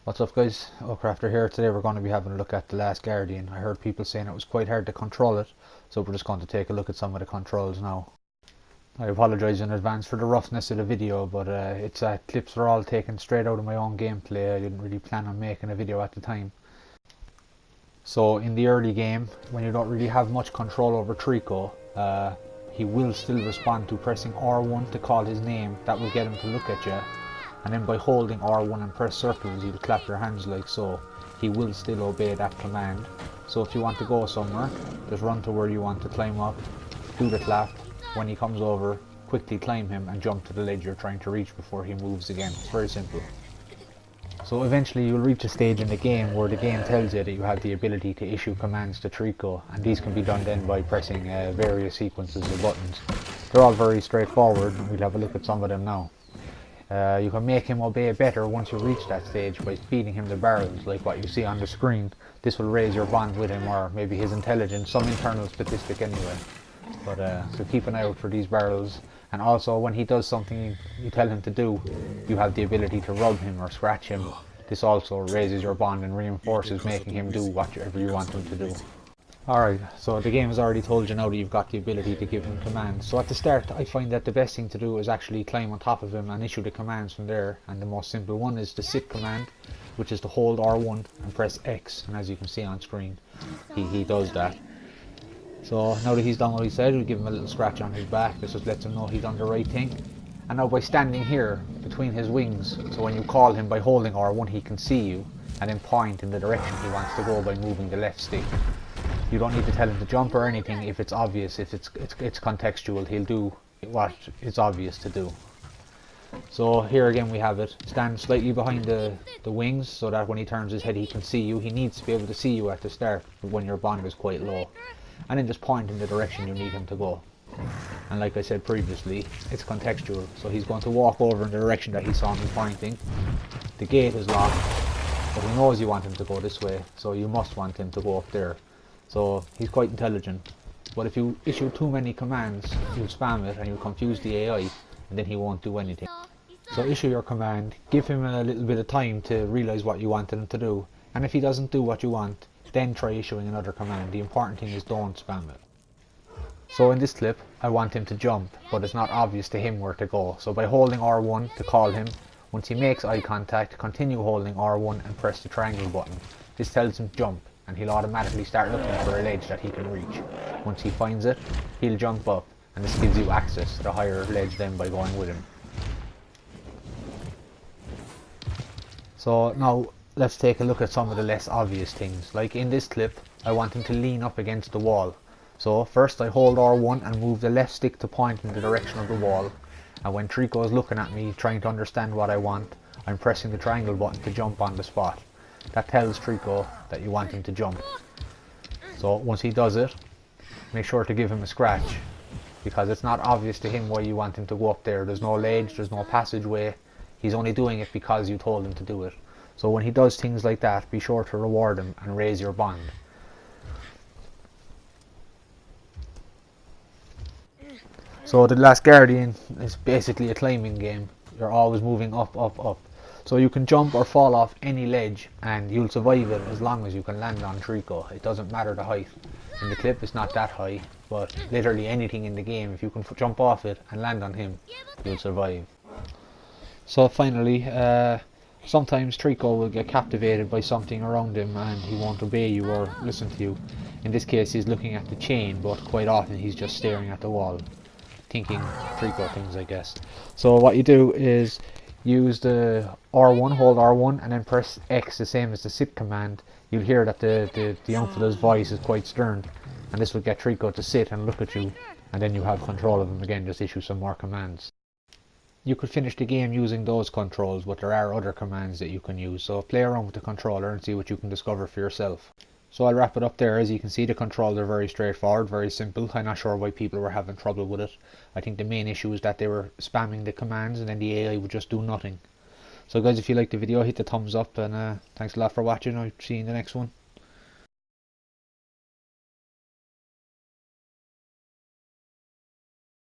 What's up guys, Ocrafter here. Today we're going to be having a look at The Last Guardian. I heard people saying it was quite hard to control it, so we're just going to take a look at some of the controls now. I apologise in advance for the roughness of the video, but clips are all taken straight out of my own gameplay. I didn't really plan on making a video at the time. So in the early game, when you don't really have much control over Trico, he will still respond to pressing R1 to call his name. That will get him to look at you. And then by holding R1 and press circles, you'll clap your hands like so. He will still obey that command. So if you want to go somewhere, just run to where you want to climb up, do the clap. When he comes over, quickly climb him and jump to the ledge you're trying to reach before he moves again. It's very simple. So eventually you'll reach a stage in the game where the game tells you that you have the ability to issue commands to Trico, and these can be done then by pressing various sequences of buttons. They're all very straightforward, and we'll have a look at some of them now. You can make him obey better once you reach that stage by feeding him the barrels like what you see on the screen. This will raise your bond with him, or maybe his intelligence, some internal statistic anyway. But so keep an eye out for these barrels, and also when he does something you tell him to do, you have the ability to rub him or scratch him. This also raises your bond and reinforces making him do whatever you want him to do. Alright, so the game has already told you now that you've got the ability to give him commands. So at the start I find that the best thing to do is actually climb on top of him and issue the commands from there. And the most simple one is the sit command, which is to hold R1 and press X. And as you can see on screen, he does that. So now that he's done what he said, we'll give him a little scratch on his back. This just lets him know he's done the right thing. And now by standing here between his wings, so when you call him by holding R1 he can see you and then point in the direction he wants to go by moving the left stick. You don't need to tell him to jump or anything if it's obvious. If it's contextual, he'll do what is obvious to do. So here again we have it. Stand slightly behind the wings so that when he turns his head he can see you. He needs to be able to see you at the start when your bond is quite low. And then just point in the direction you need him to go. And like I said previously, it's contextual. So he's going to walk over in the direction that he saw me pointing. The gate is locked, but he knows you want him to go this way, so you must want him to go up there. So he's quite intelligent, but if you issue too many commands, you'll spam it and you'll confuse the AI, and then he won't do anything. So issue your command, give him a little bit of time to realise what you wanted him to do, and if he doesn't do what you want, then try issuing another command. The important thing is don't spam it. So in this clip, I want him to jump, but it's not obvious to him where to go. So by holding R1 to call him, once he makes eye contact, continue holding R1 and press the triangle button. This tells him jump, and he'll automatically start looking for a ledge that he can reach. Once he finds it, he'll jump up, and this gives you access to the higher ledge then by going with him. So now let's take a look at some of the less obvious things. Like in this clip, I want him to lean up against the wall. So first I hold R1 and move the left stick to point in the direction of the wall. And when Trico is looking at me trying to understand what I want, I'm pressing the triangle button to jump on the spot. That tells Trico that you want him to jump. So once he does it, make sure to give him a scratch, because it's not obvious to him why you want him to go up there. There's no ledge, there's no passageway. He's only doing it because you told him to do it. So when he does things like that, be sure to reward him and raise your bond. So The Last Guardian is basically a climbing game. You're always moving up, up, up. So you can jump or fall off any ledge and you'll survive it as long as you can land on Trico. It doesn't matter the height. In the clip it's not that high, but literally anything in the game, if you can jump off it and land on him, you'll survive. So finally, sometimes Trico will get captivated by something around him and he won't obey you or listen to you. In this case he's looking at the chain, but quite often he's just staring at the wall, thinking Trico things, I guess. So what you do is use the R1, hold R1 and then press X, the same as the sit command. You'll hear that the young fella's voice is quite stern, and this will get Trico to sit and look at you, and then you have control of him again. Just issue some more commands. You could finish the game using those controls, but there are other commands that you can use, so play around with the controller and see what you can discover for yourself. So I'll wrap it up there. As you can see, the controls are very straightforward, very simple. I'm not sure why people were having trouble with it. I think the main issue is that they were spamming the commands and then the AI would just do nothing. So guys, if you liked the video, hit the thumbs up, and thanks a lot for watching. I'll see you in the next one.